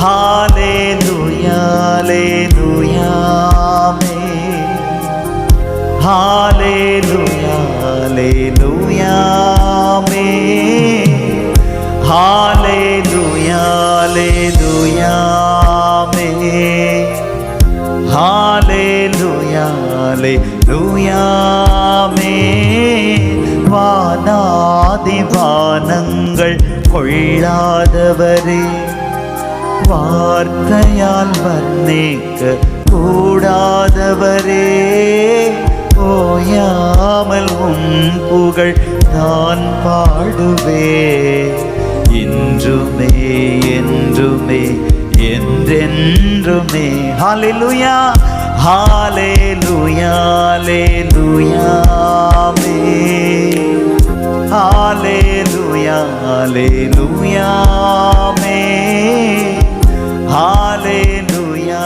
ஹalleluya ஹalleluya ஹalleluya ஹalleluya ஹalleluya ஹalleluya ஹalleluya ஹalleluya வானாதி வானங்கள் கொள்ளாதவரே, வார்த்தையால் வர்ணிக்க கூடாதவரே, ஓயாமல் உன் புகழ் நான் பாடுவே, இன்றுமே என்றுமே என்றென்றுமே. ஹalleluya ஹalleluya ஹalleluya ஹalleluya ஹalleluya ஹalleluya